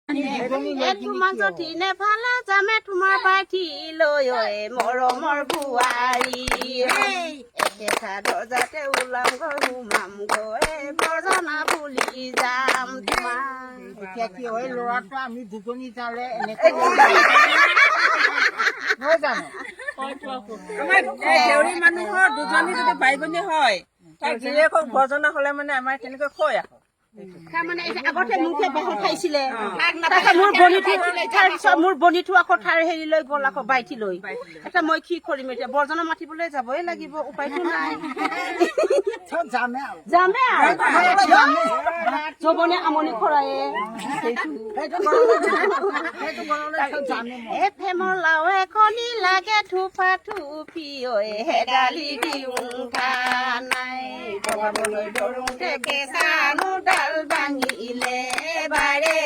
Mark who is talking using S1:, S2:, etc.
S1: তোমাৰ যদি নেফালে যামে তোমাৰ পাঠি লৈ মৰমৰ বোৱাৰী একেটা দৰ্জাতে ওলাম গৈ সোমাম গৈ বৰজনা বুলি যাম তোমাৰ
S2: এতিয়া কি হয় ল'ৰাটো আমি দুজনী যালে এনেকৈ নহয় জানো
S3: আমাৰ দেউৰী মানুহৰ দুজনী যদি বাই ভনী হয় তাৰ গিৰিয়েকক বৰজনা হলে মানে আমাৰ তেনেকৈ কয় আকৌ
S1: তাৰমানে আগতে মুখে বাহত খাইছিলে মোৰ বনিটো আকৌ ঠাৰ হেৰি লৈ গ'ল আকৌ বাইঠি লৈ এতিয়া মই কি কৰিম এতিয়া বৰজনা মাতিবলৈ যাবই লাগিব উপায়তো নাই যামে আৰু যৌৱনে আমনি খৰায়ে ফেমৰ লাও এখনি লাগে থোপা থুপি হেদালি দিওঁ নাই বগাবলৈ ধৰোঁতে কেঁচানো ডাল ভাঙিলে বাৰে